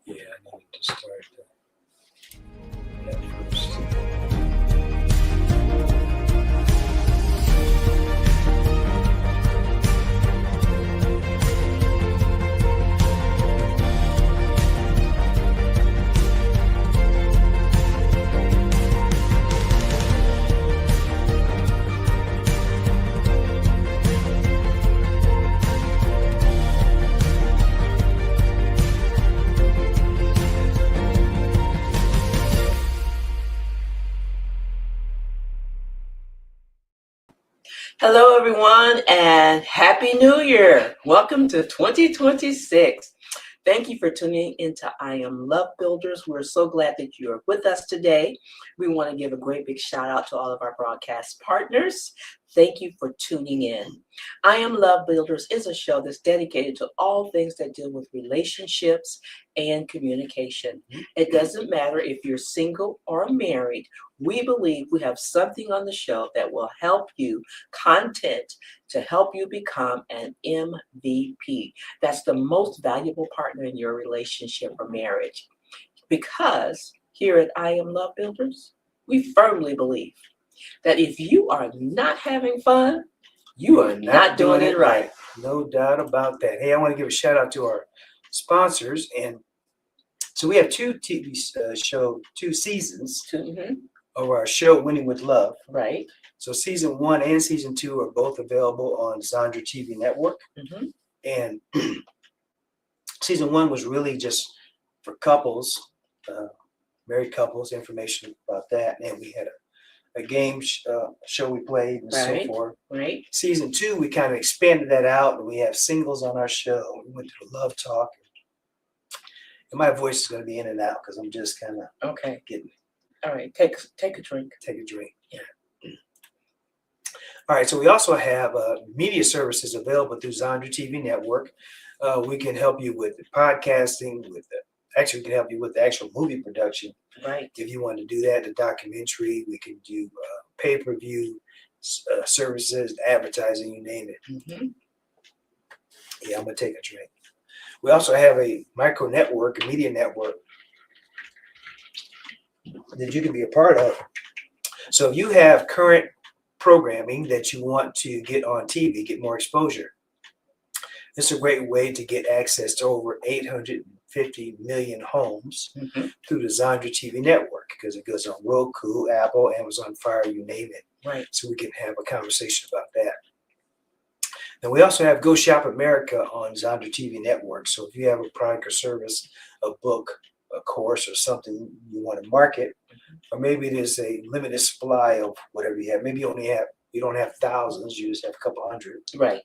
Yeah, I need to start that first. Hello, everyone, and Happy New Year. Welcome to 2026. Thank you for tuning into I Am Love Builders. We're so glad that you are with us today. We want to give a great big shout out to all of our broadcast partners. Thank you for tuning in. I Am Love Builders is a show that's dedicated to all things that deal with relationships and communication. It doesn't matter if you're single or married. We believe we have something on the show that will help you, content to help you become an MVP. That's the most valuable partner in your relationship or marriage. Because here at I Am Love Builders, we firmly believe that if you are not having fun, you are not doing it right. No doubt about that. Hey, I want to give a shout out to our sponsors. And so we have two TV show, 2 seasons of our show, Winning with Love. Right. So season 1 and season 2 are both available on Zandra TV Network. And season 1 was really just for couples, married couples, information about that. And we had a game show we played and so forth. Right. Season 2, we kind of expanded that out, and we have singles on our show. We went to the Love Talk. And my voice is going to be in and out because I'm just kind of getting. All right. Take a drink. Take a drink. Yeah. All right. So we also have media services available through Zandra TV Network. We can help you with podcasting. Actually, we can help you with the actual movie production. Right. If you want to do that, the documentary, we can do pay-per-view services, advertising, you name it. Yeah, I'm going to take a drink. We also have a micro network, a media network that you can be a part of. So if you have current programming that you want to get on TV, get more exposure, it's a great way to get access to over 850 million homes through the Zandra TV network, because it goes on Roku, Apple, Amazon Fire, you name it. Right. So we can have a conversation about that. And we also have Go Shop America on Zandra TV Network. So if you have a product or service, a book, a course, or something you want to market, or maybe there's a limited supply of whatever you have. Maybe you don't have thousands, you just have a couple hundred. Right.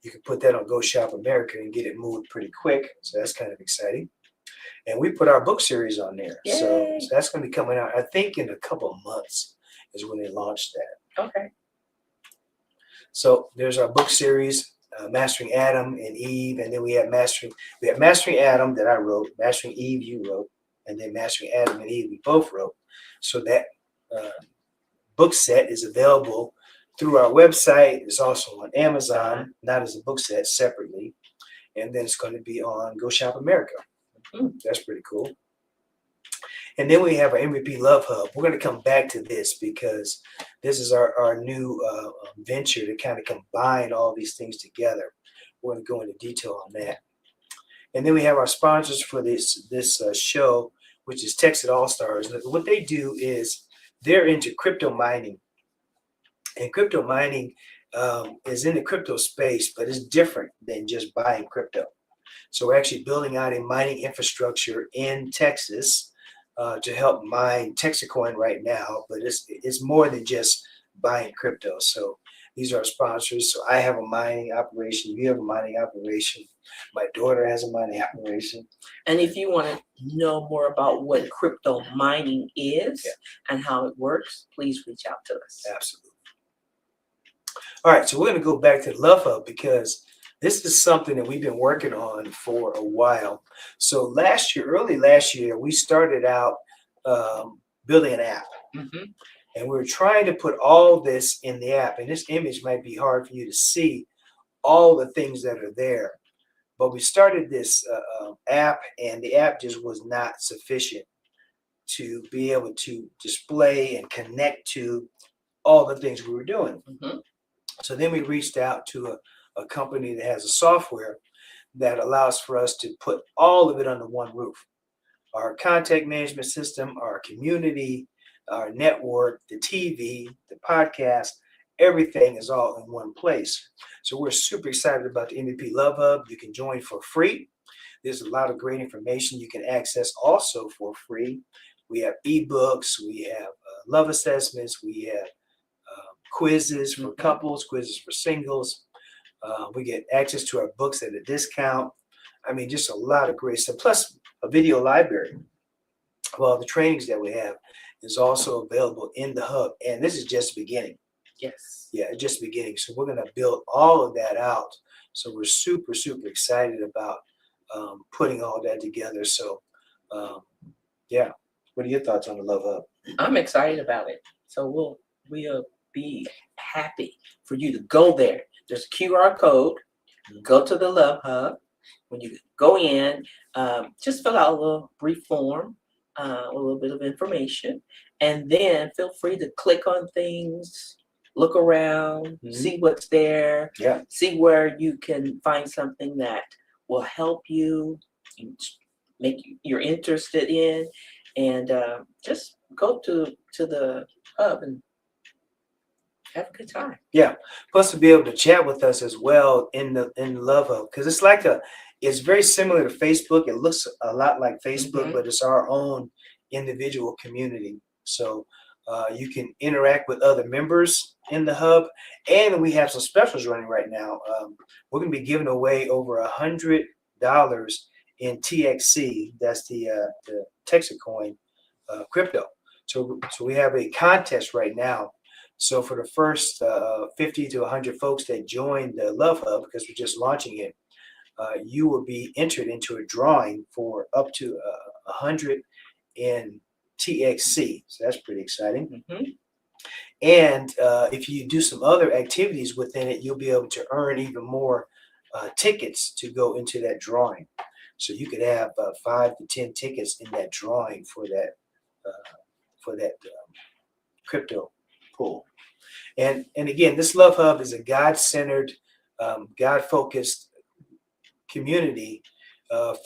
You can put that on Go Shop America and get it moved pretty quick. So that's kind of exciting. And we put our book series on there. So that's going to be coming out, I think, in a couple of months is when they launched that. Okay. So there's our book series, Mastering Adam and Eve. And then we have Mastering Adam that I wrote, Mastering Eve you wrote, and then Mastering Adam and Eve we both wrote. So that book set is available through our website. It's also on Amazon, not as a book set, separately. And then it's going to be on Go Shop America. That's pretty cool. And then we have our MVP Love Hub. We're going to come back to this because this is our new venture to kind of combine all these things together. We're going to go into detail on that. And then we have our sponsors for this show, which is Texas All Stars. What they do is they're into crypto mining. And crypto mining is in the crypto space, but it's different than just buying crypto. So we're actually building out a mining infrastructure in Texas to help mine Texacoin right now, but it's more than just buying crypto. So these are our sponsors. So I have a mining operation. You have a mining operation. My daughter has a mining operation. And if you want to know more about what crypto mining is and how it works, please reach out to us. Absolutely. All right, so we're going to go back to the Love Hub because this is something that we've been working on for a while. So early last year, we started out building an app. And we were trying to put all this in the app. And this image might be hard for you to see all the things that are there. But we started this app, and the app just was not sufficient to be able to display and connect to all the things we were doing. Mhm. So then we reached out to a company that has a software that allows for us to put all of it under one roof. Our contact management system, our community, our network, the TV, the podcast, everything is all in one place. So we're super excited about the MVP Love Hub. You can join for free. There's a lot of great information you can access also for free. We have ebooks, we have love assessments, we have quizzes for couples, quizzes for singles. We get access to our books at a discount. I mean, just a lot of great stuff. Plus, a video library of all the trainings that we have is also available in the hub. And this is just the beginning. Yes. Yeah, just the beginning. So we're going to build all of that out. So we're super, super excited about putting all that together. So, yeah. What are your thoughts on the Love Hub? I'm excited about it. So we'll be happy for you to go there. There's a QR code. Go to the Love Hub. When you go in, just fill out a little brief form, a little bit of information, and then feel free to click on things, look around, see what's there, see where you can find something that will help you, make you're interested in, and just go to the hub and have a good time. Yeah. Plus to be able to chat with us as well in the Love Hub, because it's very similar to Facebook. It looks a lot like Facebook, but it's our own individual community. So you can interact with other members in the hub, and we have some specials running right now. We're going to be giving away over $100 in TXC. That's the Texacoin crypto. So we have a contest right now. So for the first 50 to 100 folks that join the Love Hub, because we're just launching it, you will be entered into a drawing for up to 100 in TXC. So that's pretty exciting. And if you do some other activities within it, you'll be able to earn even more tickets to go into that drawing. So you could have 5 to 10 tickets in that drawing for that crypto pool. And again, this Love Hub is a God-centered, God-focused community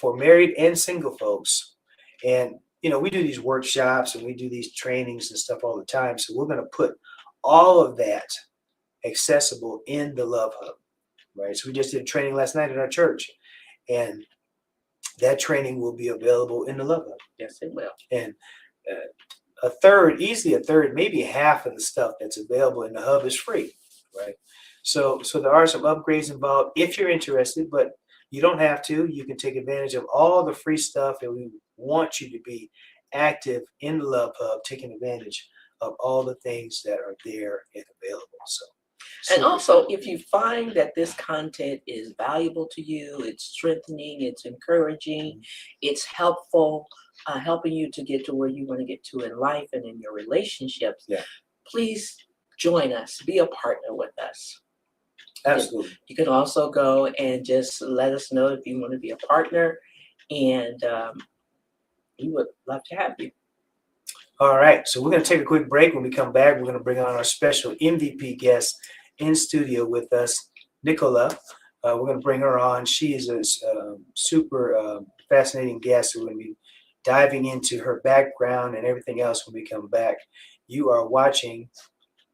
for married and single folks. And we do these workshops and we do these trainings and stuff all the time. So we're going to put all of that accessible in the Love Hub, right? So we just did training last night at our church, and that training will be available in the Love Hub. Yes, it will. And easily a third, maybe half of the stuff that's available in the hub is free, right? So there are some upgrades involved if you're interested, but you don't have to. You can take advantage of all the free stuff, and we want you to be active in the Love Hub, taking advantage of all the things that are there and available. And also, if you find that this content is valuable to you, it's strengthening, it's encouraging, it's helpful, helping you to get to where you want to get to in life and in your relationships, please join us, be a partner with us. Absolutely. You can also go and just let us know if you want to be a partner, and we would love to have you. All right, so we're going to take a quick break. When we come back, we're going to bring on our special MVP guest in studio with us, Nicola. We're going to bring her on. She is a super fascinating guest. We're going to be diving into her background and everything else when we come back. You are watching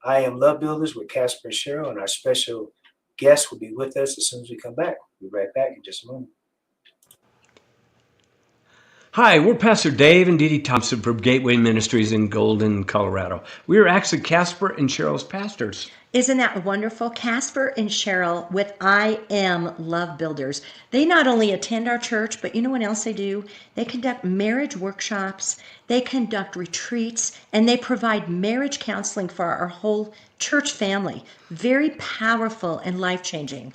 IAM Love Builders with Casper and Cheryl, and our special guest will be with us as soon as we come back. We'll be right back in just a moment. Hi, we're Pastor Dave and Dee Dee Thompson from Gateway Ministries in Golden, Colorado. We are actually Casper and Cheryl's pastors. Isn't that wonderful? Casper and Cheryl with IAM Love Builders. They not only attend our church, but you know what else they do? They conduct marriage workshops, they conduct retreats, and they provide marriage counseling for our whole church family. Very powerful and life-changing.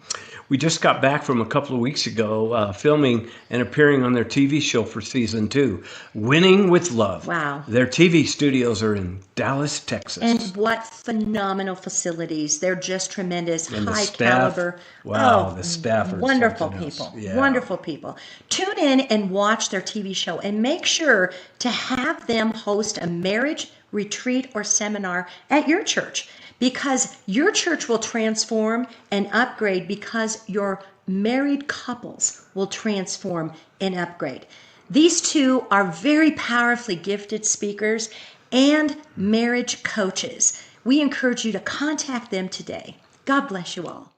We just got back from a couple of weeks ago filming and appearing on their TV show for season 2, Winning with Love. Wow. Their TV studios are in Dallas, Texas. And what phenomenal facilities facilities. They're just tremendous, And the high staff. caliber. Wow, Oh, the staff are wonderful something else. people. Yeah. Wonderful people. Tune in and watch their TV show and make sure to have them host a marriage retreat or seminar at your church, because your church will transform and upgrade because your married couples will transform and upgrade. These two are very powerfully gifted speakers and marriage coaches. We encourage you to contact them today. God bless you all.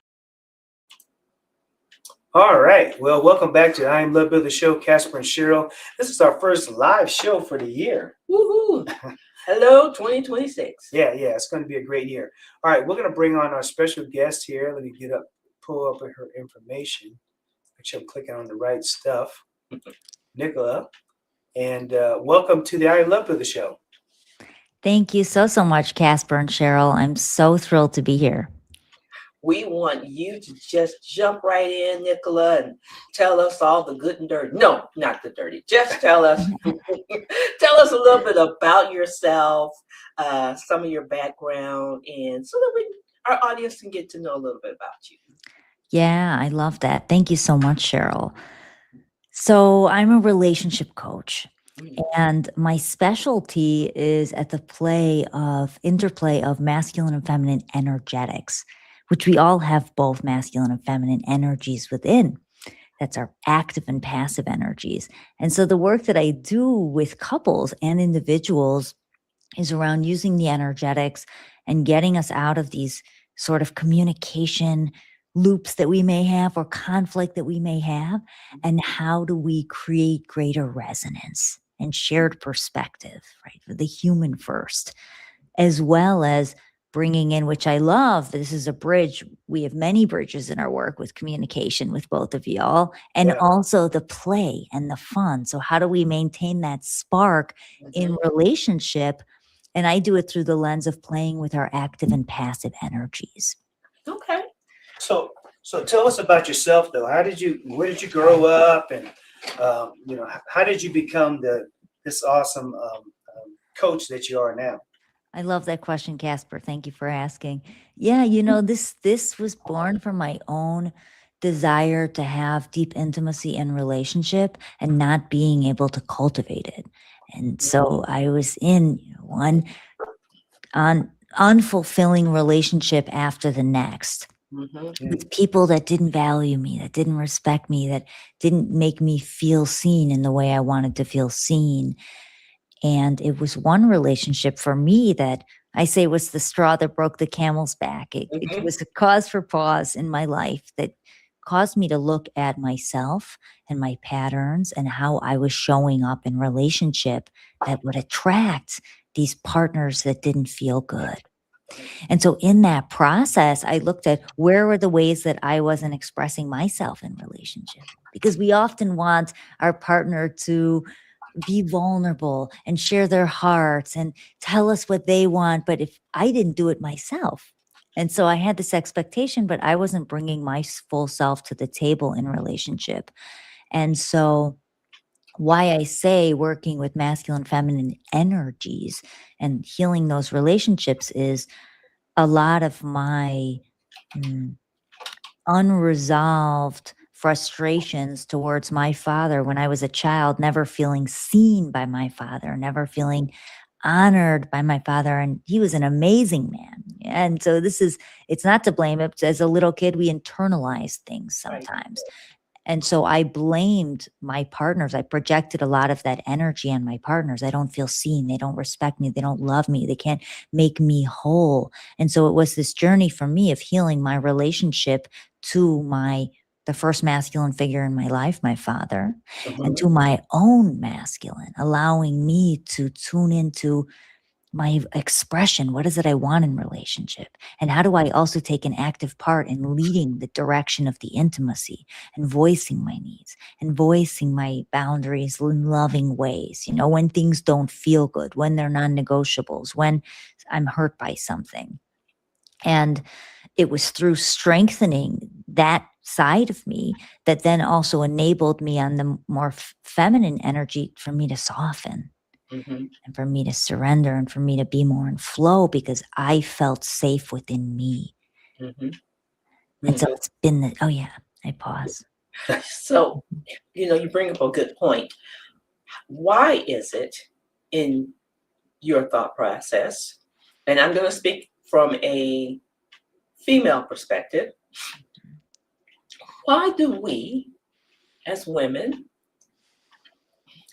All right. Well, welcome back to I Am Love Builder Show, Casper and Cheryl. This is our first live show for the year. Woohoo! Hello, 2026. Yeah, it's going to be a great year. All right, we're going to bring on our special guest here. Let me pull up her information. Make sure I'm clicking on the right stuff. Nicola, and welcome to the I Am Love Builder Show. Thank you so much, Casper and Cheryl. I'm so thrilled to be here. We want you to just jump right in, Nicola, and tell us all the good and dirty. No, not the dirty. Just tell us a little bit about yourself, some of your background, and so that our audience can get to know a little bit about you. Yeah, I love that. Thank you so much, Cheryl. So I'm a relationship coach, and my specialty is at the interplay of masculine and feminine energetics, which we all have both masculine and feminine energies within. That's our active and passive energies. And so the work that I do with couples and individuals is around using the energetics and getting us out of these sort of communication loops that we may have or conflict that we may have. And how do we create greater resonance and shared perspective, right? For the human first, as well as bringing in, which I love, this is a bridge. We have many bridges in our work with communication with both of y'all, and also the play and the fun. So how do we maintain that spark in relationship? And I do it through the lens of playing with our active and passive energies. Okay. So tell us about yourself, though. Where did you grow up, and how did you become this awesome coach that you are now? I love that question, Casper. Thank you for asking. Yeah, this was born from my own desire to have deep intimacy in relationship and not being able to cultivate it. And so I was in one unfulfilling relationship after the next with people that didn't value me, that didn't respect me, that didn't make me feel seen in the way I wanted to feel seen. And it was one relationship for me that I say was the straw that broke the camel's back. It was a cause for pause in my life that caused me to look at myself and my patterns and how I was showing up in relationship that would attract these partners that didn't feel good. And so in that process, I looked at where were the ways that I wasn't expressing myself in relationship, because we often want our partner to be vulnerable and share their hearts and tell us what they want. But if I didn't do it myself, and so I had this expectation, but I wasn't bringing my full self to the table in relationship. And so why I say working with masculine, feminine energies and healing those relationships is a lot of my unresolved frustrations towards my father when I was a child, never feeling seen by my father, never feeling honored by my father. And he was an amazing man. And so it's not to blame it. As a little kid, we internalize things sometimes. And so I blamed my partners. I projected a lot of that energy on my partners. I don't feel seen. They don't respect me. They don't love me. They can't make me whole. And so it was this journey for me of healing my relationship to the first masculine figure in my life, my father, and to my own masculine, allowing me to tune into my expression. What is it I want in relationship? And how do I also take an active part in leading the direction of the intimacy and voicing my needs and voicing my boundaries in loving ways, when things don't feel good, when they're non-negotiables, when I'm hurt by something. And it was through strengthening that side of me that then also enabled me on the more feminine energy for me to soften Mm-hmm. and for me to surrender and for me to be more in flow because I felt safe within me. Mm-hmm. And so it's been oh yeah, I pause. So, you bring up a good point. Why is it in your thought process, and I'm going to speak from a female perspective, why do we as women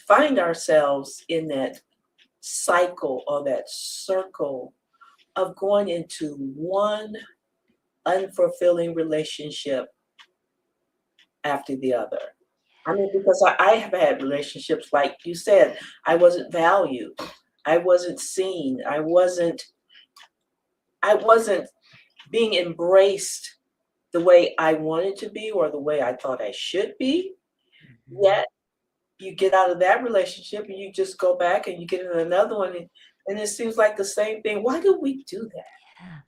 find ourselves in that cycle or that circle of going into one unfulfilling relationship after the other? I mean, because I have had relationships, like you said, I wasn't valued, I wasn't seen, I wasn't being embraced the way I wanted to be or the way I thought I should be. Yet you get out of that relationship and you just go back and you get in another one, and it seems like the same thing. Why do we do that? Yeah.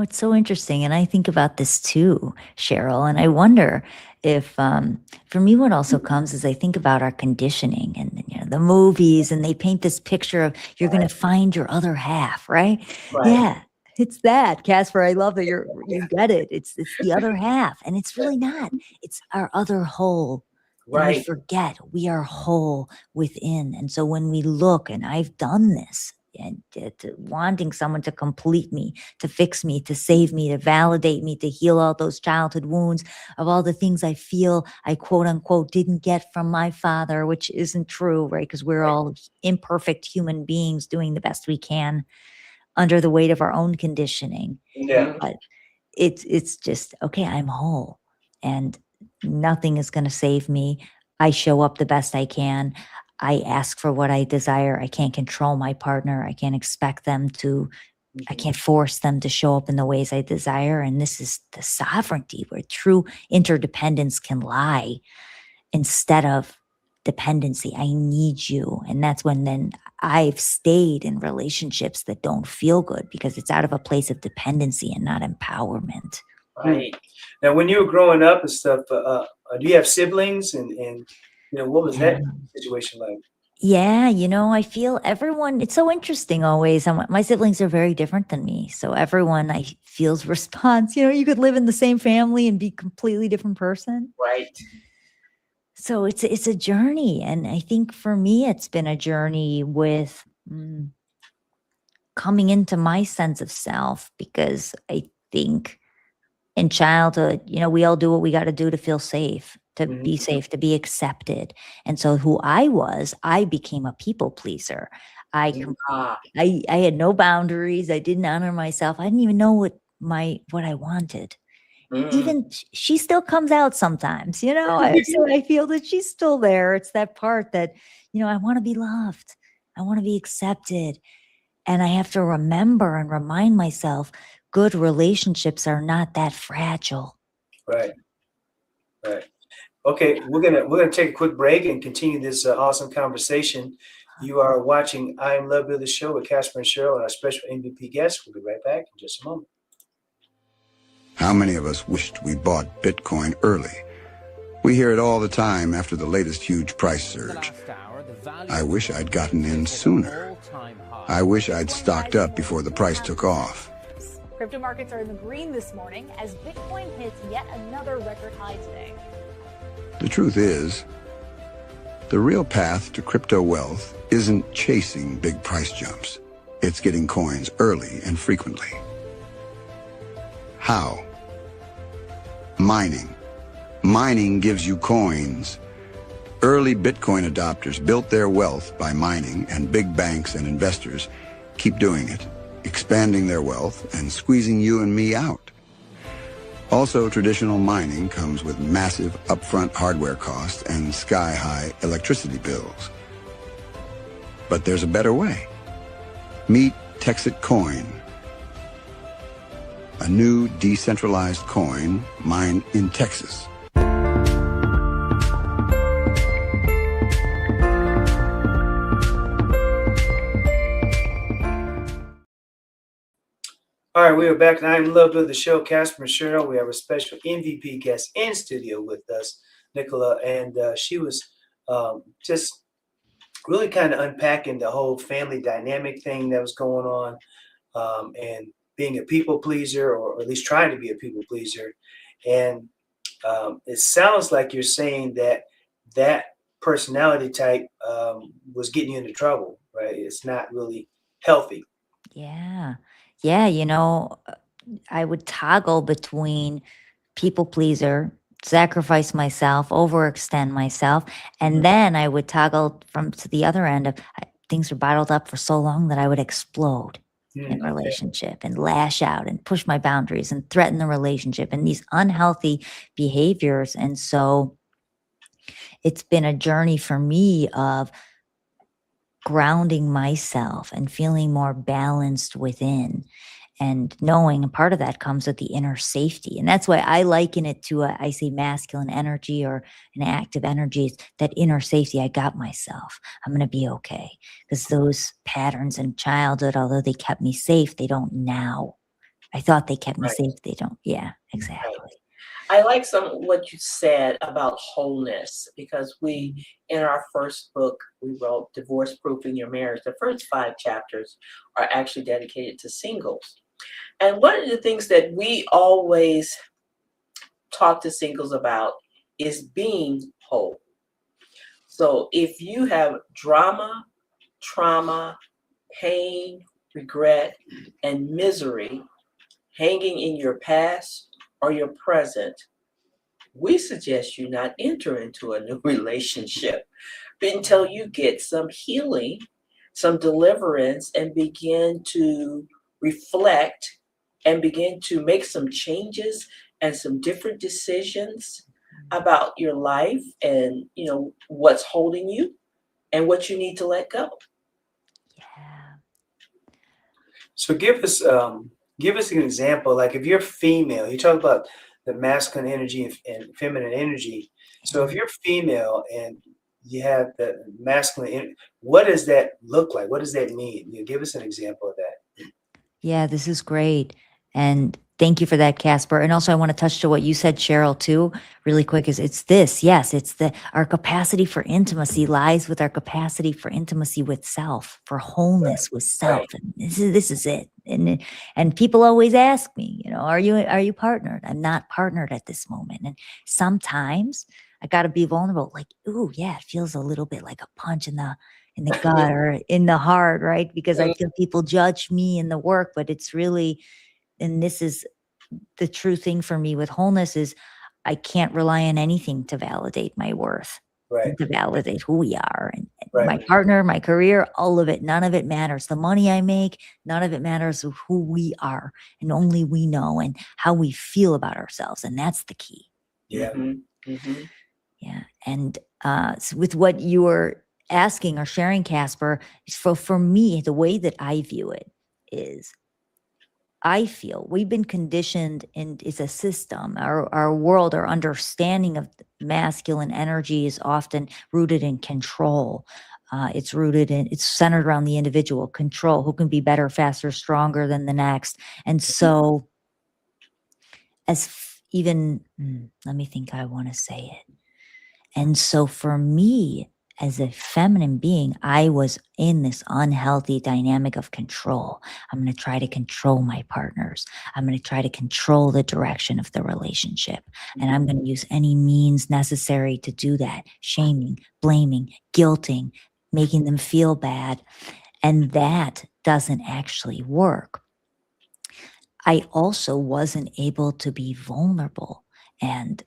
It's so interesting. And I think about this too, Cheryl. And I wonder if, for me, what also comes is I think about our conditioning and, the movies, and they paint this picture of you're going to find your other half, right? Right. Yeah, it's that, Casper. I love that you get it. It's the other half. And it's really not. It's our other whole. And we Right. forget we are whole within. And so when we look, and I've done this, and wanting someone to complete me, to fix me, to save me, to validate me, to heal all those childhood wounds of all the things I feel I quote unquote didn't get from my father, which isn't true, right? Because we're all imperfect human beings doing the best we can under the weight of our own conditioning. Yeah. But it's just, okay, I'm whole and nothing is going to save me. I show up the best I can. I ask for what I desire. I can't control my partner. I can't expect them to, I can't force them to show up in the ways I desire. And this is the sovereignty where true interdependence can lie instead of dependency. I need you. And that's when then I've stayed in relationships that don't feel good because it's out of a place of dependency and not empowerment. Right. Now, when you were growing up and stuff, do you have siblings? And what was that situation like? Yeah, I feel everyone, it's so interesting always. My siblings are very different than me. So everyone I feels response, you could live in the same family and be a completely different person. Right. So it's a journey. And I think for me, it's been a journey with coming into my sense of self, because I think in childhood, we all do what we got to do to feel safe, to be safe, to be accepted. And so who I became a people pleaser. I had no boundaries. I didn't honor myself. I didn't even know what I wanted. Even she still comes out sometimes, I feel that she's still there. It's that part that, I want to be loved. I want to be accepted. And I have to remember and remind myself, good relationships are not that fragile. Right. Okay, we're gonna take a quick break and continue this awesome conversation. You are watching I Am Love Builder Show with Casper and Cheryl and our special MVP guest. We'll be right back in just a moment. How many of us wished we bought Bitcoin early? We hear it all the time after the latest huge price surge. I wish I'd gotten in sooner. I wish I'd stocked up before the price took off. Crypto markets are in the green this morning as Bitcoin hits yet another record high today. The truth is, the real path to crypto wealth isn't chasing big price jumps. It's getting coins early and frequently. How? Mining. Mining gives you coins. Early Bitcoin adopters built their wealth by mining, and big banks and investors keep doing it, expanding their wealth and squeezing you and me out. Also, traditional mining comes with massive upfront hardware costs and sky-high electricity bills. But there's a better way. Meet Texit Coin, a new decentralized coin mined in Texas. All right, we are back, and I Am Love Builder Show. Casper and Cheryl. We have a special MVP guest in studio with us, Nicola, and she was just really kind of unpacking the whole family dynamic thing that was going on, and being a people pleaser, or at least trying to be a people pleaser. And it sounds like you're saying that that personality type was getting you into trouble, right? It's not really healthy. Yeah. Yeah. I would toggle between people pleaser, sacrifice myself, overextend myself. And then I would toggle from to the other end of things are bottled up for so long that I would explode in Okay. relationship and lash out and push my boundaries and threaten the relationship and these unhealthy behaviors. And so it's been a journey for me of grounding myself and feeling more balanced within, and knowing a part of that comes with the inner safety. And that's why I liken it to I say masculine energy or an active energy. It's that inner safety. I got myself. I'm going to be okay. Because those patterns in childhood, although they kept me safe, they don't now. I thought they kept me Right. safe. They don't. Yeah, exactly. I like what you said about wholeness, because we, in our first book, we wrote Divorce Proofing Your Marriage. The first 5 chapters are actually dedicated to singles. And one of the things that we always talk to singles about is being whole. So if you have drama, trauma, pain, regret, and misery hanging in your past or your present, we suggest you not enter into a new relationship until you get some healing, some deliverance, and begin to reflect and begin to make some changes and some different decisions about your life, and what's holding you and what you need to let go. Yeah. So give us an example. Like if you're female, you talk about the masculine energy and feminine energy. So if you're female and you have the masculine, what does that look like? What does that mean? Give us an example of that. Yeah, this is great. And thank you for that, Casper. And also I want to touch to what you said, Cheryl, too, really quick, is it's this. Yes, it's our capacity for intimacy lies with our capacity for intimacy with self, for wholeness with self. Right. And this is it. And people always ask me, are you partnered? I'm not partnered at this moment. And sometimes I gotta be vulnerable, like, ooh, yeah, it feels a little bit like a punch in the gut or in the heart, right? Because I feel people judge me in the work, but it's really, and this is the true thing for me with wholeness, is I can't rely on anything to validate my worth, Right. to validate who we are. And Right. my partner, my career, all of it, none of it matters. The money I make, none of it matters of who we are. And only we know and how we feel about ourselves. And that's the key. Yeah. Yeah. And so with what you were asking or sharing, Casper, for me, the way that I view it is, I feel we've been conditioned, and it's a system. Our world, our understanding of masculine energy is often rooted in control. It's centered around the individual control, who can be better, faster, stronger than the next. And so let me think how I want to say it. And so for me, as a feminine being, I was in this unhealthy dynamic of control. I'm going to try to control my partners. I'm going to try to control the direction of the relationship. And I'm going to use any means necessary to do that. Shaming, blaming, guilting, making them feel bad. And that doesn't actually work. I also wasn't able to be vulnerable and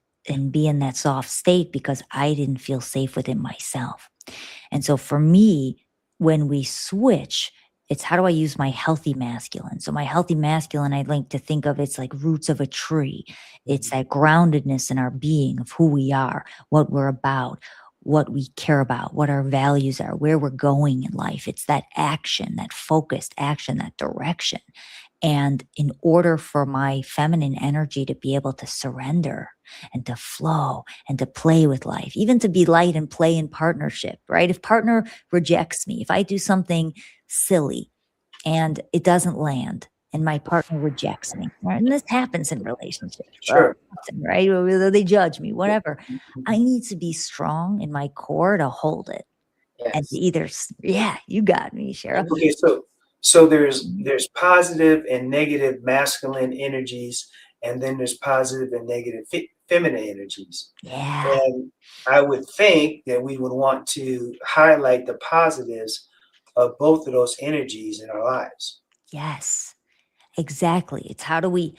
be in that soft state because I didn't feel safe within myself. And so for me, when we switch, it's how do I use my healthy masculine? So my healthy masculine, I like to think of, it's like roots of a tree. It's that groundedness in our being of who we are, what we're about, what we care about, what our values are, where we're going in life. It's that action, that focused action, that direction. And in order for my feminine energy to be able to surrender and to flow and to play with life, even to be light and play in partnership, right? If partner rejects me, if I do something silly and it doesn't land and my partner rejects me, right? And this happens in relationships, Sure. often, right? Whether they judge me, whatever. I need to be strong in my core to hold it. And Yes. either, yeah, you got me, Cheryl. Okay, so there's positive and negative masculine energies, and then there's positive and negative feminine energies. Yeah. And I would think that we would want to highlight the positives of both of those energies in our lives. Yes. Exactly. It's how do we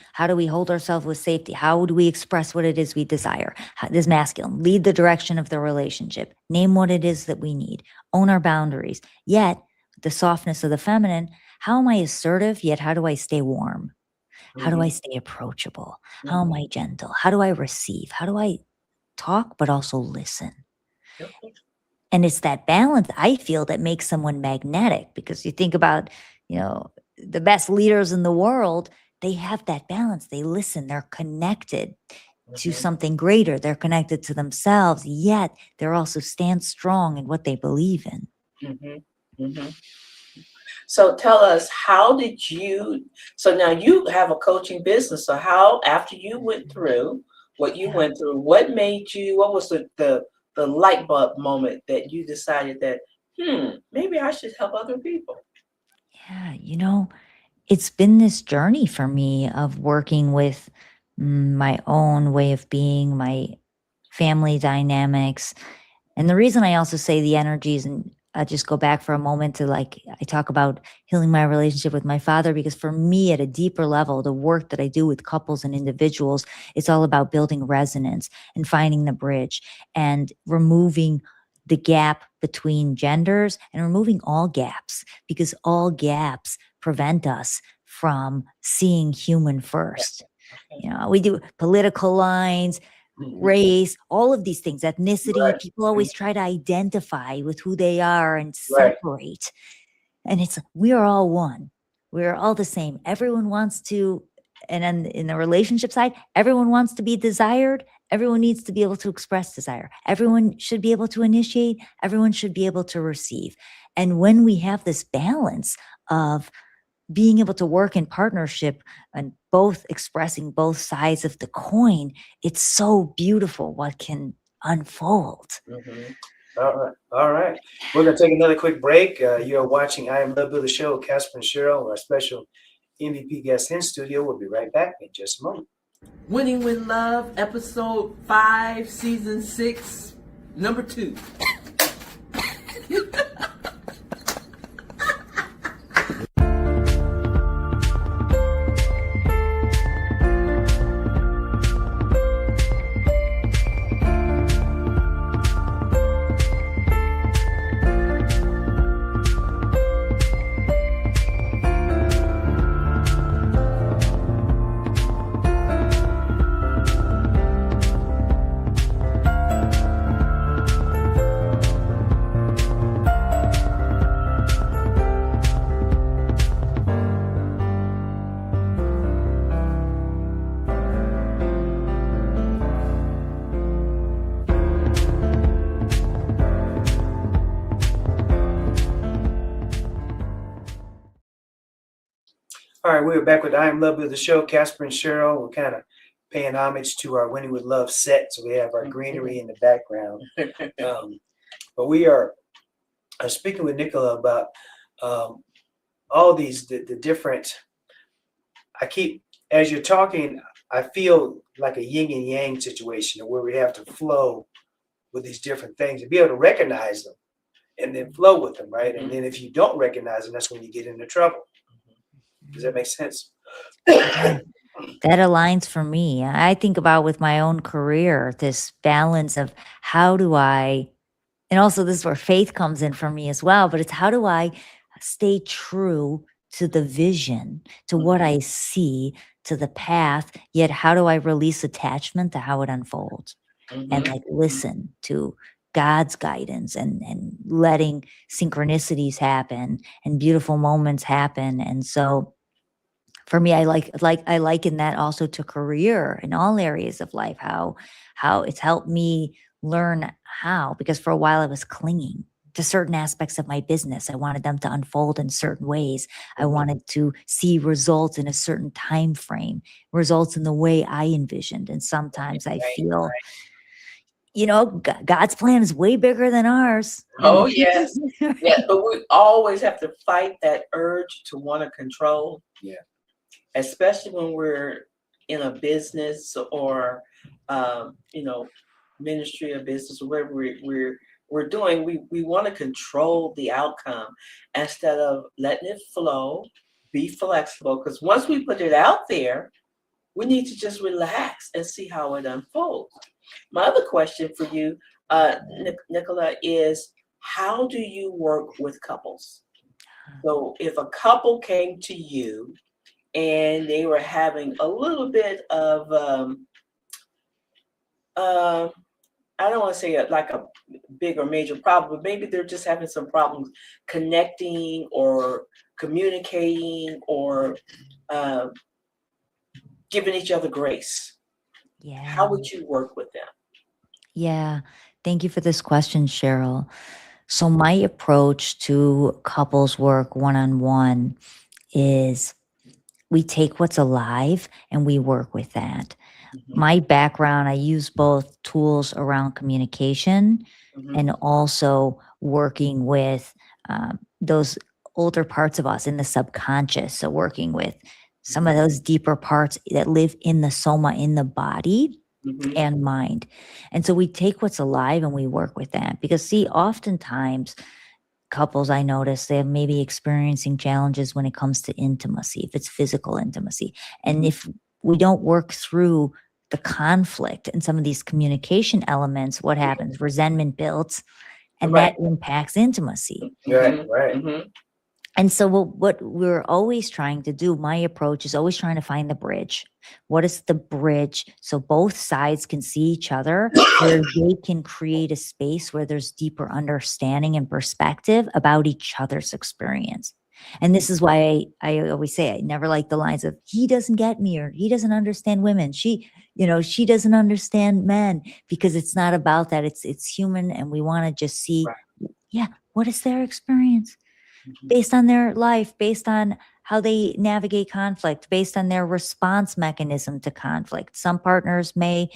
hold ourselves with safety? How do we express what it is we desire? This masculine, lead the direction of the relationship. Name what it is that we need. Own our boundaries. Yet the softness of the feminine. How am I assertive? Yet how do I stay warm? How do I stay approachable? How am I gentle? How do I receive? How do I talk but also listen? And it's that balance I feel that makes someone magnetic, because you think about, the best leaders in the world, they have that balance. They listen, they're connected to something greater. They're connected to themselves, yet they're also stand strong in what they believe in. So tell us, how did you, so now you have a coaching business. So how, after you went through what you went through, what made you, what was the light bulb moment that you decided that, maybe I should help other people? Yeah, it's been this journey for me of working with my own way of being, my family dynamics. And the reason I also say the energies, and I just go back for a moment to, I talk about healing my relationship with my father, because for me at a deeper level, the work that I do with couples and individuals, it's all about building resonance and finding the bridge and removing the gap between genders and removing all gaps, because all gaps prevent us from seeing human first. We do political lines, race, all of these things, ethnicity. Right. People always try to identify with who they are and Right. separate. And we are all one. We're all the same. Everyone wants to, and then in the relationship side, everyone wants to be desired. Everyone needs to be able to express desire. Everyone should be able to initiate. Everyone should be able to receive. And when we have this balance of being able to work in partnership and both expressing both sides of the coin, it's so beautiful what can unfold. All right. We're going to take another quick break. You're watching I Am Love Builder Show with Casper and Cheryl, our special MVP guest in studio. We'll be right back in just a moment. Winning with Love, episode 5, season 6, number 2. All right, we're back with I Am Love Builder Show, Casper and Cheryl. We're kind of paying homage to our Winning with Love set, so we have our greenery in the background. But we are speaking with Nicola about all these, the different, as you're talking, I feel like a yin and yang situation where we have to flow with these different things and be able to recognize them and then flow with them, right? And then if you don't recognize them, that's when you get into trouble. Does that make sense? That aligns for me. I think about with my own career, this balance of how do I, and also this is where faith comes in for me as well, but it's how do I stay true to the vision, to what I see, to the path, yet how do I release attachment to how it unfolds and listen to God's guidance and letting synchronicities happen and beautiful moments happen. And so for me, I liken that also to career in all areas of life, how it's helped me learn how, because for a while I was clinging to certain aspects of my business. I wanted them to unfold in certain ways. I wanted to see results in a certain time frame, results in the way I envisioned. And sometimes I feel, God's plan is way bigger than ours. Oh, yes. Yeah, but we always have to fight that urge to want to control. Yeah. Especially when we're in a business or, ministry or business, or whatever we're doing. We want to control the outcome instead of letting it flow, be flexible. Because once we put it out there, we need to just relax and see how it unfolds. My other question for you, Nicola, is how do you work with couples? So if a couple came to you and they were having a little bit of, I don't want to say like a big or major problem, but maybe they're just having some problems connecting or communicating or giving each other grace. Yeah. How would you work with them? Yeah. Thank you for this question, Cheryl. So my approach to couples work one-on-one is we take what's alive and we work with that. My background, I use both tools around communication and also working with those older parts of us in the subconscious. So working with some of those deeper parts that live in the soma, in the body and mind. And so we take what's alive and we work with that. Because see, oftentimes couples, I notice, they're maybe experiencing challenges when it comes to intimacy, if it's physical intimacy. And if we don't work through the conflict and some of these communication elements, what happens? Resentment builds, and that impacts intimacy. Right. And so what we're always trying to do, my approach is always trying to find the bridge. What is the bridge so both sides can see each other, where they can create a space where there's deeper understanding and perspective about each other's experience. And this is why I always say I never like the lines of he doesn't get me or he doesn't understand women. She doesn't understand men, because it's not about that. It's human, and we want to just see, what is their experience? Based on their life, based on how they navigate conflict, based on their response mechanism to conflict. Some partners may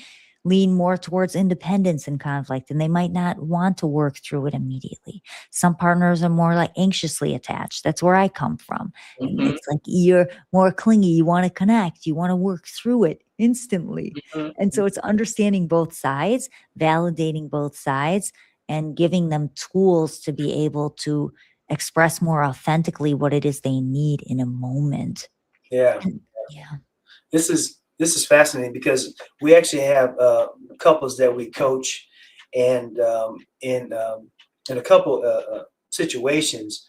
lean more towards independence in conflict, and they might not want to work through it immediately. Some partners are more like anxiously attached. That's where I come from. And it's like you're more clingy. You want to connect. You want to work through it instantly. And so it's understanding both sides, validating both sides, and giving them tools to be able to express more authentically what it is they need in a moment. Yeah. Yeah. This is fascinating, because we actually have couples that we coach, and in a couple situations,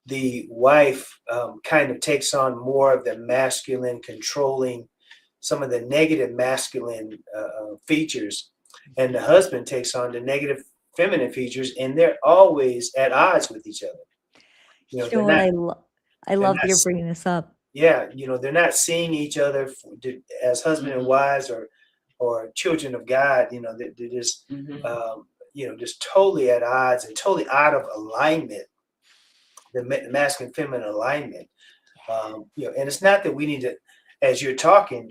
the wife kind of takes on more of the masculine, controlling some of the negative masculine features, and the husband takes on the negative feminine features, and they're always at odds with each other. I love that you're bringing this up. Yeah, they're not seeing each other as husband and wives or children of God. They're just just totally at odds and totally out of alignment. The masculine feminine alignment. And it's not that we need to, as you're talking,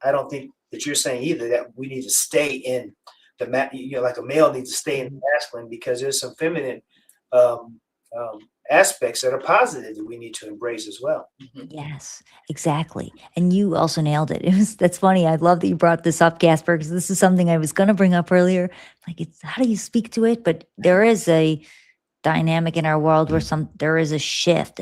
I don't think that you're saying either that we need to stay in the like a male needs to stay in the masculine, because there's some feminine aspects that are positive that we need to embrace as well. Yes, exactly. And you also nailed it. That's funny. I love that you brought this up, Casper, because this is something I was going to bring up earlier. Like, it's how do you speak to it? But there is a dynamic in our world where there is a shift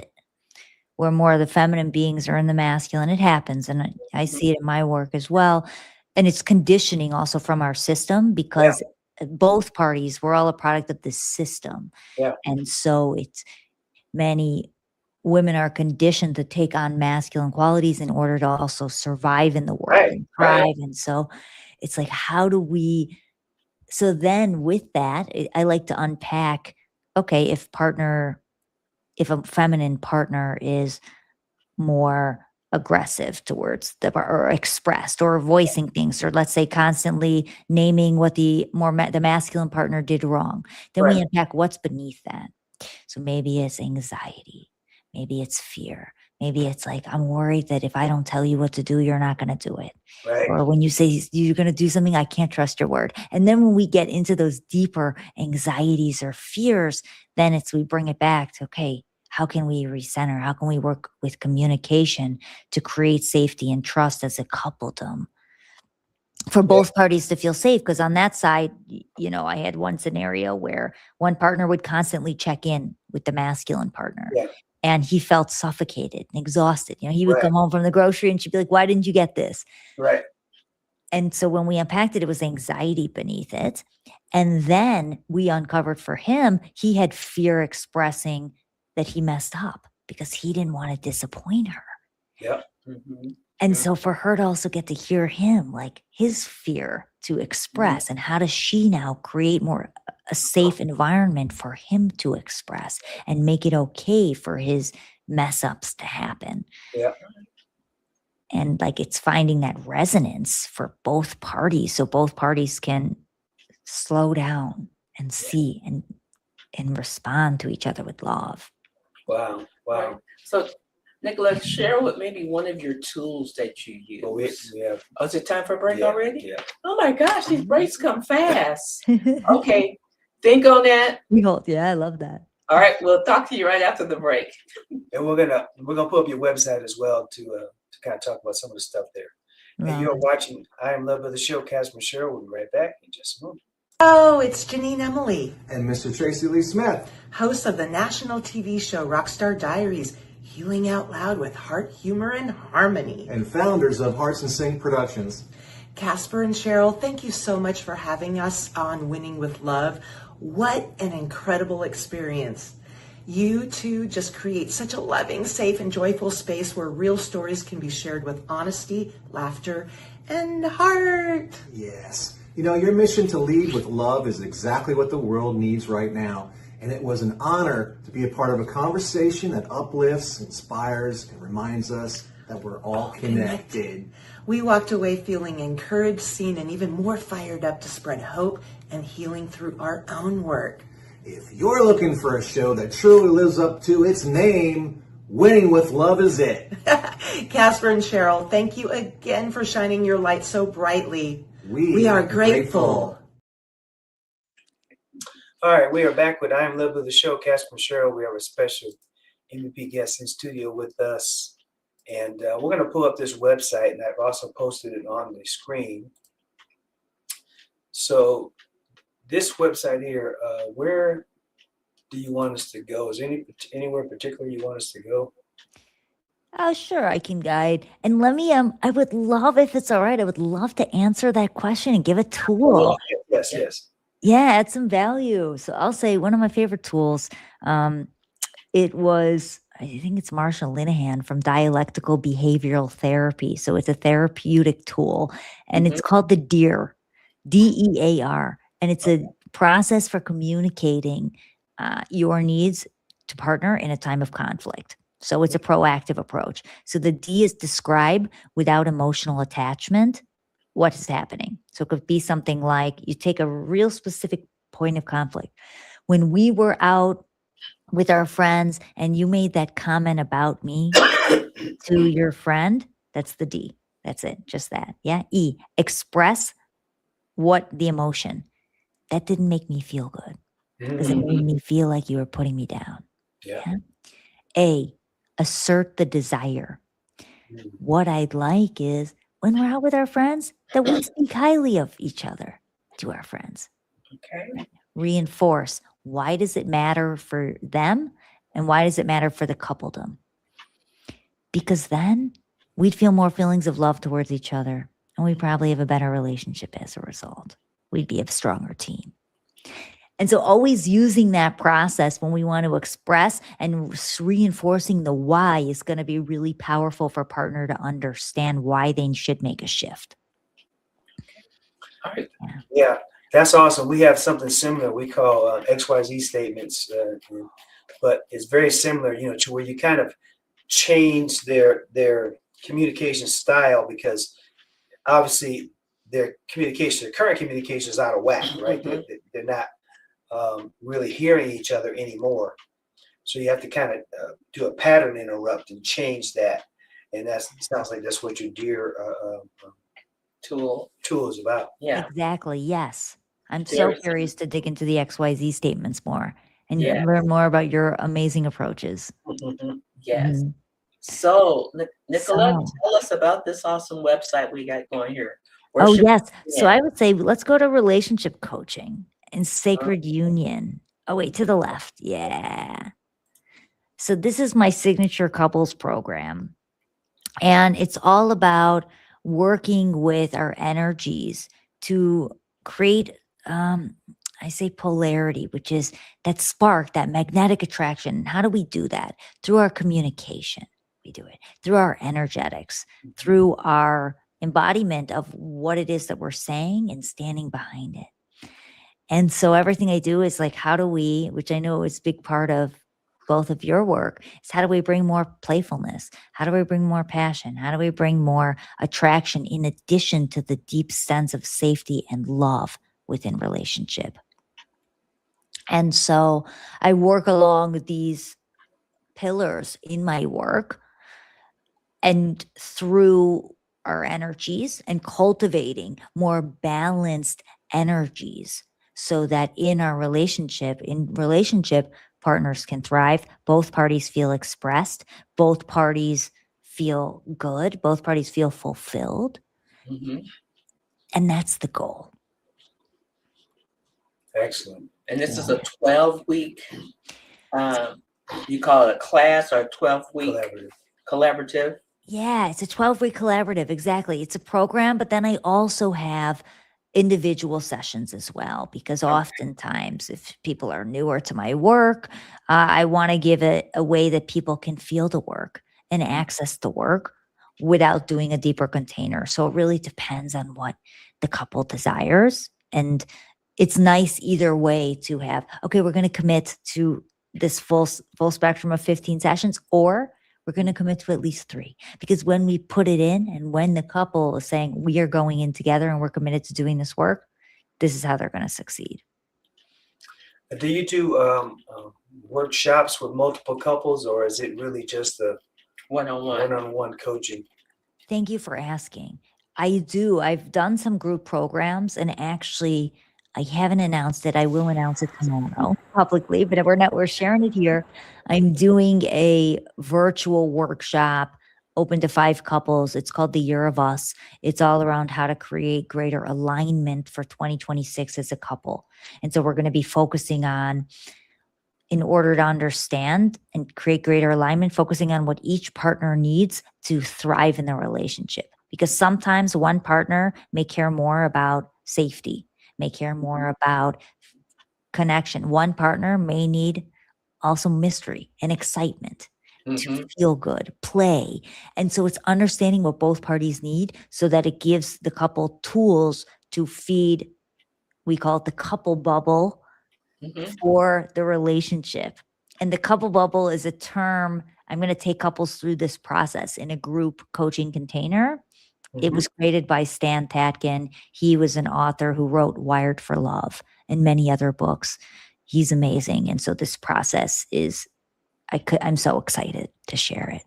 where more of the feminine beings are in the masculine. It happens. And I see it in my work as well. And it's conditioning also from our system, because both parties, we're all a product of this system. Yeah. And so many women are conditioned to take on masculine qualities in order to also survive in the world and thrive. And so it's like, how do we, so then with that, I like to unpack, okay, if a feminine partner is more aggressive towards or expressed or voicing things, or let's say constantly naming what the masculine partner did wrong, then we unpack what's beneath that. So maybe it's anxiety, maybe it's fear, Maybe it's like, I'm worried that if I don't tell you what to do, you're not going to do it. Right. Or when you say you're going to do something, I can't trust your word. And then when we get into those deeper anxieties or fears, then we bring it back to, okay, how can we recenter? How can we work with communication to create safety and trust as a coupledom for both parties to feel safe? Because on that side, I had one scenario where one partner would constantly check in with the masculine partner. Yeah. And he felt suffocated and exhausted. He would come home from the grocery and she'd be like, why didn't you get this? Right. And so when we unpacked it, it was anxiety beneath it. And then we uncovered for him, he had fear expressing that he messed up because he didn't want to disappoint her. Yep. And so for her to also get to hear him, like his fear to express, and how does she now create a safe environment for him to express and make it okay for his mess ups to happen. Yeah. And like it's finding that resonance for both parties so both parties can slow down and see and respond to each other with love. Wow. Right. So Nicola, share with maybe one of your tools that you use. Well, we have, Oh, is it time for a break already? Yeah. Oh my gosh, these breaks come fast. Okay, think on that. Yeah, I love that. All right, we'll talk to you right after the break. And we're gonna put up your website as well to kind of talk about some of the stuff there. And you're watching I Am Love of the Show, Casper and Cheryl. We'll be right back in just a moment. Oh, it's Janine Emily, and Mr. Tracy Lee Smith, hosts of the national TV show Rockstar Diaries, healing out loud with heart, humor, and harmony, and founders of Hearts and Sing Productions. Casper and Cheryl, thank you so much for having us on Winning with Love. What an incredible experience. You two just create such a loving, safe, and joyful space where real stories can be shared with honesty, laughter, and heart. Yes. Your mission to lead with love is exactly what the world needs right now. And it was an honor to be a part of a conversation that uplifts, inspires, and reminds us that we're all connected. We walked away feeling encouraged, seen, and even more fired up to spread hope and healing through our own work. If you're looking for a show that truly lives up to its name, Winning with Love is it. Casper and Cheryl, thank you again for shining your light so brightly. We are grateful. All right, we are back with I Am Love of the Show, Casper and Cheryl. We have a special MVP guest in studio with us. And we're going to pull up this website, and I've also posted it on the screen. So this website here, where do you want us to go? Is there anywhere particular you want us to go? Oh, sure, I can guide. And let me, I would love, if it's all right, I would love to answer that question and give a tool. Yes. Yeah, add some value. So I'll say one of my favorite tools, it was, I think it's Marsha Linehan from Dialectical Behavioral Therapy. So it's a therapeutic tool, and it's called the DEAR, DEAR. And it's a process for communicating your needs to partner in a time of conflict. So it's a proactive approach. So the D is describe without emotional attachment what is happening. So it could be something like you take a real specific point of conflict. When we were out with our friends and you made that comment about me to your friend, that's the D. That's it. Just that. Yeah. E, express what the emotion. That didn't make me feel good because it made me feel like you were putting me down. Yeah. A, assert the desire. What I'd like is when we're out with our friends that we speak highly of each other to our friends. Okay. Reinforce. Why does it matter for them? And why does it matter for the coupledom? Because then we'd feel more feelings of love towards each other. And we'd probably have a better relationship as a result. We'd be a stronger team. And so always using that process when we want to express and reinforcing the why is going to be really powerful for a partner to understand why they should make a shift. All right. Yeah, that's awesome. We have something similar we call XYZ statements, but it's very similar, to where you kind of change their communication style, because obviously their current communication is out of whack, right? They're not really hearing each other anymore. So you have to kind of do a pattern interrupt and change that. And that sounds like that's what your dear Tool. tool is about. Yeah. Exactly. Yes. I'm so Very curious to dig into the XYZ statements more and Yeah. learn more about your amazing approaches. Yes. Mhm. So, Nicola, So- tell us about this awesome website we got going here. Oh, should yes. we So begin? I would say let's go to relationship coaching and sacred union. Oh, wait, to the left. Yeah. So this is my signature couples program. And it's all about working with our energies to create, I say polarity, which is that spark, that magnetic attraction. How do we do that? Through our communication. We do it through our energetics, through our embodiment of what it is that we're saying and standing behind it. And so everything I do is like, how do we, which I know is a big part of both of your work, is how do we bring more playfulness? How do we bring more passion? How do we bring more attraction in addition to the deep sense of safety and love within relationship? And so I work along these pillars in my work and through our energies and cultivating more balanced energies so that in relationship partners can thrive, both parties feel expressed, both parties feel good, both parties feel fulfilled, and that's the goal. Excellent. And this is a 12-week, you call it a class or a 12-week collaborative? Yeah, it's a 12-week collaborative. Exactly. It's a program, but then I also have individual sessions as well, because oftentimes if people are newer to my work, I want to give it a way that people can feel the work and access the work without doing a deeper container. So it really depends on what the couple desires. And it's nice either way to have, okay, we're going to commit to this full spectrum of 15 sessions, or we're going to commit to at least 3, because when we put it in and when the couple is saying we are going in together and we're committed to doing this work, this is how they're going to succeed. Do you do workshops with multiple couples, or is it really just the one-on-one coaching? Thank you for asking. I do. I've done some group programs, and actually I haven't announced it. I will announce it tomorrow publicly, but we're sharing it here. I'm doing a virtual workshop open to 5 couples. It's called the Year of Us. It's all around how to create greater alignment for 2026 as a couple. And so we're going to be focusing on, in order to understand and create greater alignment, focusing on what each partner needs to thrive in the relationship. Because sometimes one partner may care more about safety, may care more about connection. One partner may need also mystery and excitement to feel good, play. And so it's understanding what both parties need so that it gives the couple tools to feed, we call it the couple bubble, for the relationship. And the couple bubble is a term, I'm going to take couples through this process in a group coaching container. It was created by Stan Tatkin. He was an author who wrote Wired for Love and many other books. He's amazing. And so this process is, I'm so excited to share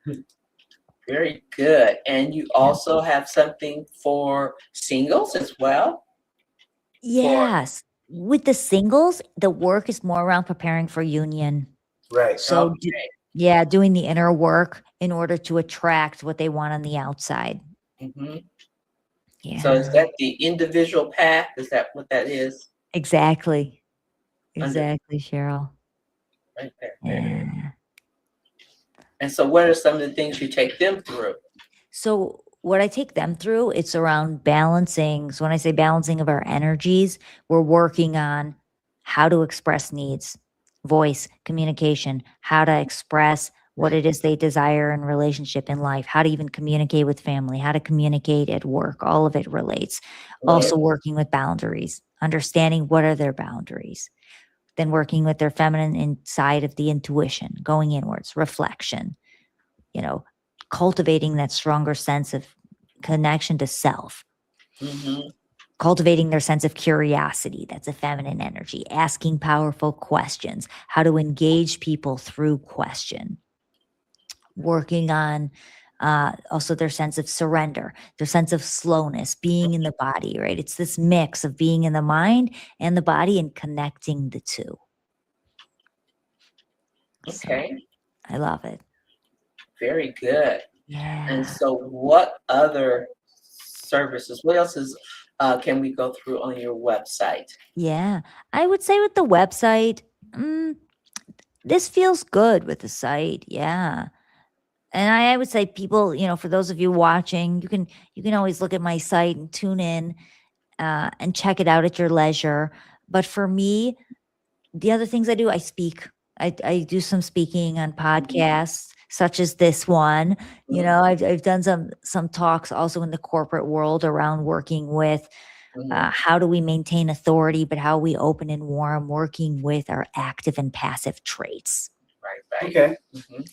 it. Very good. And you also have something for singles as well? Yes. With the singles, the work is more around preparing for union. Right. So, doing the inner work in order to attract what they want on the outside. Yeah. So is that the individual path? Is that what that is? Exactly. Exactly, Cheryl. Right there. Yeah. And so what are some of the things you take them through? So what I take them through, it's around balancing. So when I say balancing of our energies, we're working on how to express needs, voice, communication, how to express what it is they desire in relationship, in life, how to even communicate with family, how to communicate at work. All of it relates. Also working with boundaries, understanding what are their boundaries. Then working with their feminine inside of the intuition, going inwards, reflection, cultivating that stronger sense of connection to self. cultivating their sense of curiosity. That's a feminine energy. Asking powerful questions, how to engage people through question. Working on also their sense of surrender, their sense of slowness, being in the body, right? It's this mix of being in the mind and the body and connecting the two. Okay. So, I love it. Very good. Yeah. And so what other services, what else can we go through on your website? Yeah. I would say with the website, this feels good with the site. Yeah. And I would say people, for those of you watching, you can always look at my site and tune in and check it out at your leisure. But for me, the other things I do, I speak. I do some speaking on podcasts such as this one. I've done some talks also in the corporate world around working with how do we maintain authority, but how we open and warm, working with our active and passive traits. Right. Okay.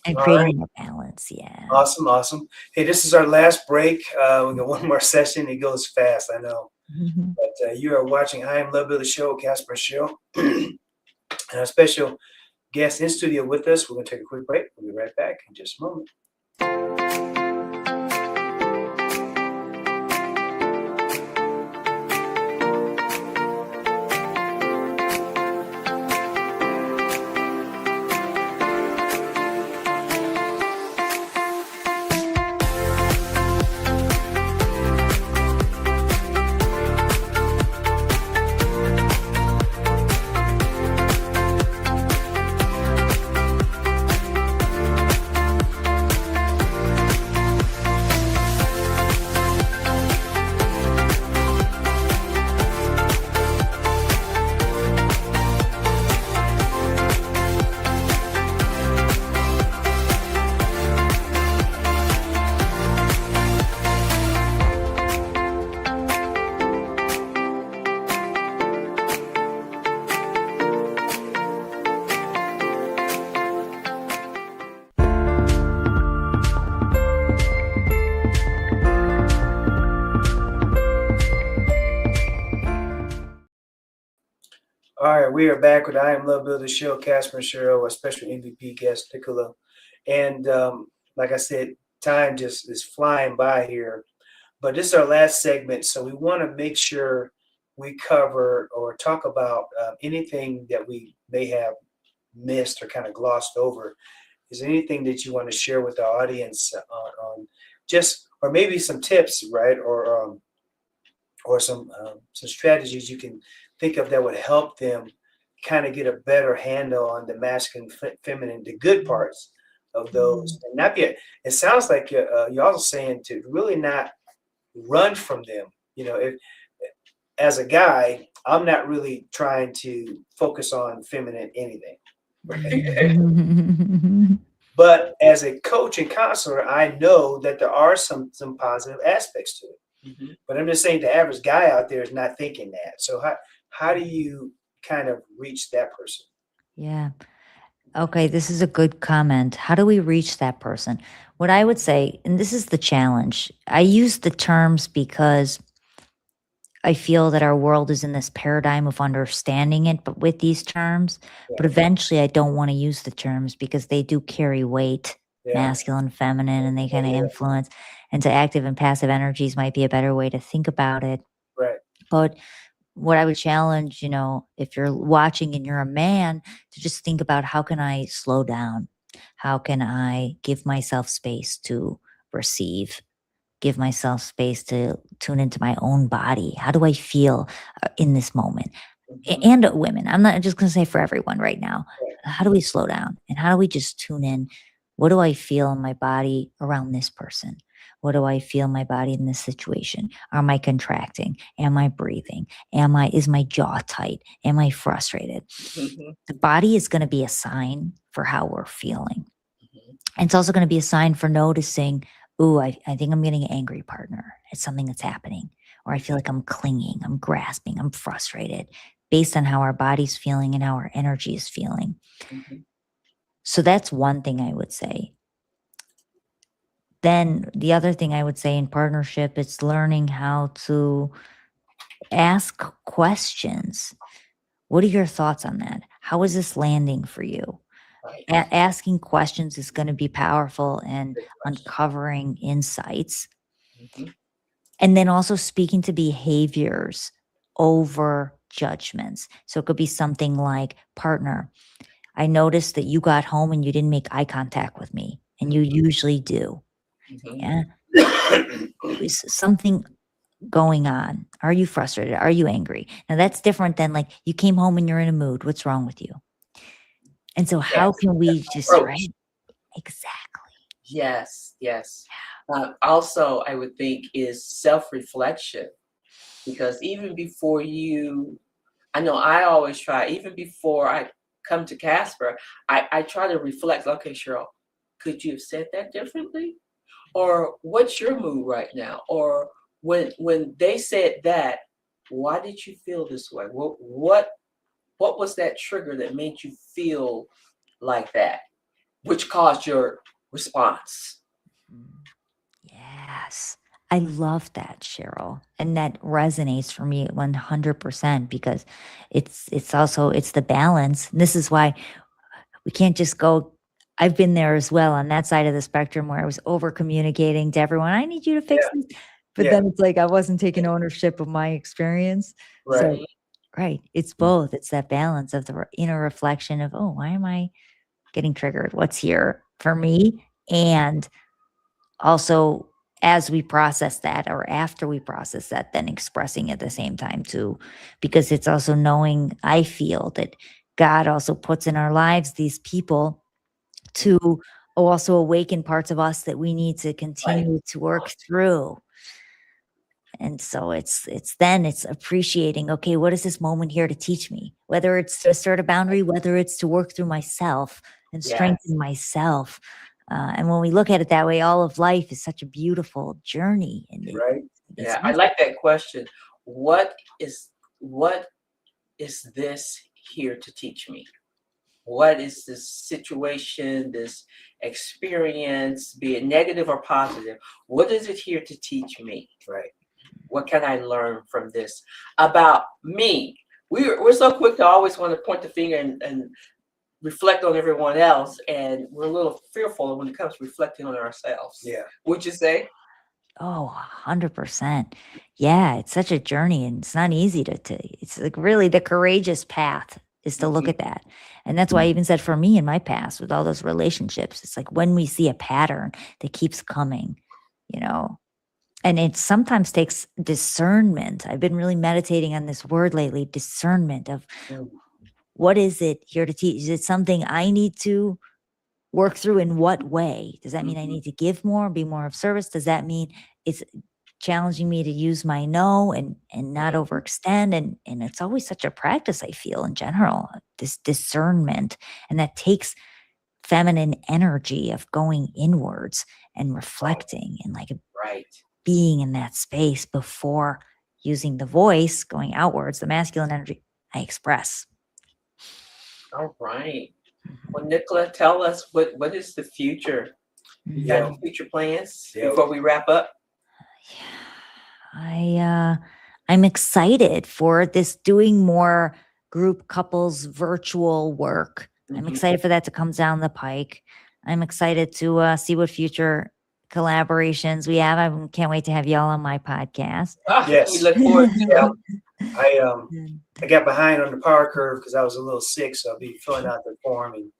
And All creating right. a balance. Yeah. Awesome. Hey, this is our last break. We got one more session. It goes fast, I know. But you are watching I Am Love Builder Show, Casper Show. And a special guest in studio with us. We're going to take a quick break. We'll be right back in just a moment. All right, we are back with I Am Love Builder Show, Casper and Cheryl, a special MVP guest, Nicola. And like I said, time just is flying by here. But this is our last segment, so we want to make sure we cover or talk about anything that we may have missed or kind of glossed over. Is there anything that you want to share with our audience on just, or maybe some tips, right? Or some strategies you can think of that would help them kind of get a better handle on the masculine, feminine, the good parts of those. And not be, it sounds like you're also saying to really not run from them. If as a guy, I'm not really trying to focus on feminine anything. But as a coach and counselor, I know that there are some positive aspects to it. But I'm just saying the average guy out there is not thinking that. So how do you kind of reach that person? Yeah. Okay, this is a good comment. How do we reach that person? What I would say, and this is the challenge, I use the terms because I feel that our world is in this paradigm of understanding it, but with these terms. But eventually I don't want to use the terms because they do carry weight, masculine, feminine, and they kind of influence. And so active and passive energies might be a better way to think about it. Right. But what I would challenge, if you're watching and you're a man, to just think about how can I slow down? How can I give myself space to receive? Give myself space to tune into my own body. How do I feel in this moment? And women, I'm not just going to say for everyone right now. How do we slow down? And how do we just tune in? What do I feel in my body around this person? What do I feel in my body in this situation? Am I contracting? Am I breathing? Is my jaw tight? Am I frustrated? The body is going to be a sign for how we're feeling. And it's also going to be a sign for noticing, ooh, I think I'm getting an angry partner. It's something that's happening. Or I feel like I'm clinging, I'm grasping, I'm frustrated, based on how our body's feeling and how our energy is feeling. So that's one thing I would say. Then the other thing I would say in partnership is learning how to Ask questions. What are your thoughts on that? How is this landing for you? Right. Asking questions is going to be powerful and Good question. uncovering insights. Mhm. And then also speaking to behaviors over judgments. So it could be something like, partner, I noticed that you got home and you didn't make eye contact with me, and you usually do. Mhm. Yeah. Something going on. Are you frustrated? Are you angry? Now that's different than like you came home and you're in a mood. What's wrong with you? And so how Yes. can we just, Approach. right? Exactly. Yes, yes. Also, I would think is self-reflection, because even before I know I always try, even before I come to Casper, I try to reflect, okay, Cheryl, could you have said that differently? Or what's your mood right now? Or when they said that, why did you feel this way? What was that trigger that made you feel like that, which caused your response? Yes. I love that, Cheryl. And that resonates for me 100% because it's also it's the balance. And this is why we can't just go. I've been there as well on that side of the spectrum where I was over communicating to everyone. I need you to fix Yeah. this. But Yeah. then it's like I wasn't taking ownership of my experience. Right. So right. It's both. It's that balance of the inner reflection of, oh, why am I getting triggered? What's here for me? And also as we process that or after we process that, then expressing at the same time too, because it's also knowing, I feel that God also puts in our lives these people to also awaken parts of us that we need to continue to work through. And so it's appreciating, okay, what is this moment here to teach me? Whether it's to assert a boundary, whether it's to work through myself and Yes. strengthen myself. And when we look at it that way, all of life is such a beautiful journey. And Right. Yeah, I like that question. What is this here to teach me? What is this situation, this experience, be it negative or positive? What is it here to teach me? Right. What can I learn from this about me? We're so quick to always want to point the finger and reflect on everyone else, and we're a little fearful when it comes to reflecting on ourselves. Yeah. Would you say? Oh, 100%. Yeah, it's such a journey and it's not easy to it's like really the courageous path is to look at that. And that's why I even said for me in my past with all those relationships, it's like when we see a pattern that keeps coming, you know, and it sometimes takes discernment. I've been really meditating on this word lately, discernment of what is it here to teach? Is it something I need to work through in what way? Does that mean I need to give more, be more of service? Does that mean it's challenging me to use my no and not overextend? And it's always such a practice, I feel, in general, this discernment. And that takes feminine energy of going inwards and reflecting and like Right. being in that space before using the voice, going outwards, the masculine energy I express. All right. Well, Nicola, tell us what is the future? You got any future plans before we wrap up? I'm excited for this doing more group couples virtual work. I'm excited for that to come down the pike. I'm excited to see what future collaborations we have. I can't wait to have y'all on my podcast. Yes. We look forward to it. I got behind on the power curve because I was a little sick, so I'll be filling out the form. And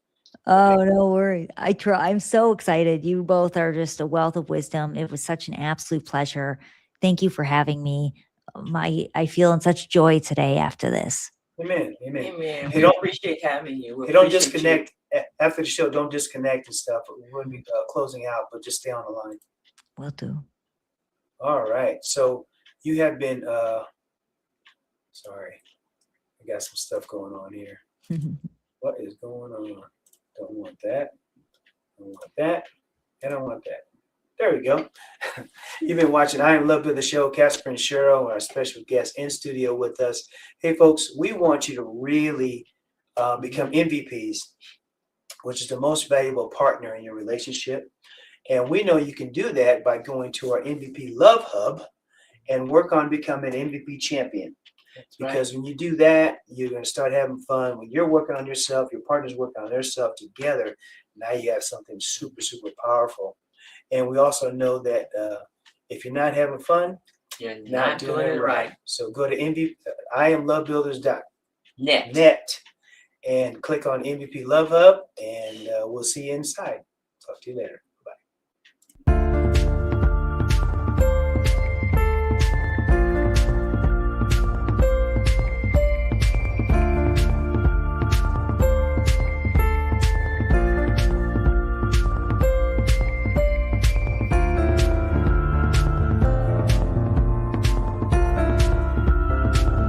oh, no worries. I try. I'm so excited. You both are just a wealth of wisdom. It was such an absolute pleasure. Thank you for having me. I feel in such joy today after this. Amen. Amen. Hey, We don't appreciate having you. Hey, don't disconnect after the show. Don't disconnect and stuff. We'll be closing out, but just stay on the line. Will do. All right. So you have been. Sorry, I got some stuff going on here. What is going on? Don't want that. Don't want that. And I don't want that. There we go. You've been watching I Am Love of the Show. Casper and Cheryl, our special guest in studio with us. Hey, folks, we want you to really become MVPs, which is the most valuable partner in your relationship. And we know you can do that by going to our MVP Love Hub. and work on becoming an MVP champion. That's right. Because when you do that, you're going to start having fun. When you're working on yourself, your partner's working on themselves together. Now you have something super, super powerful. And we also know that if you're not having fun, You're not doing it right. So go to IamLoveBuilders.net and click on MVP Love Hub, and we'll see you inside. Talk to you later.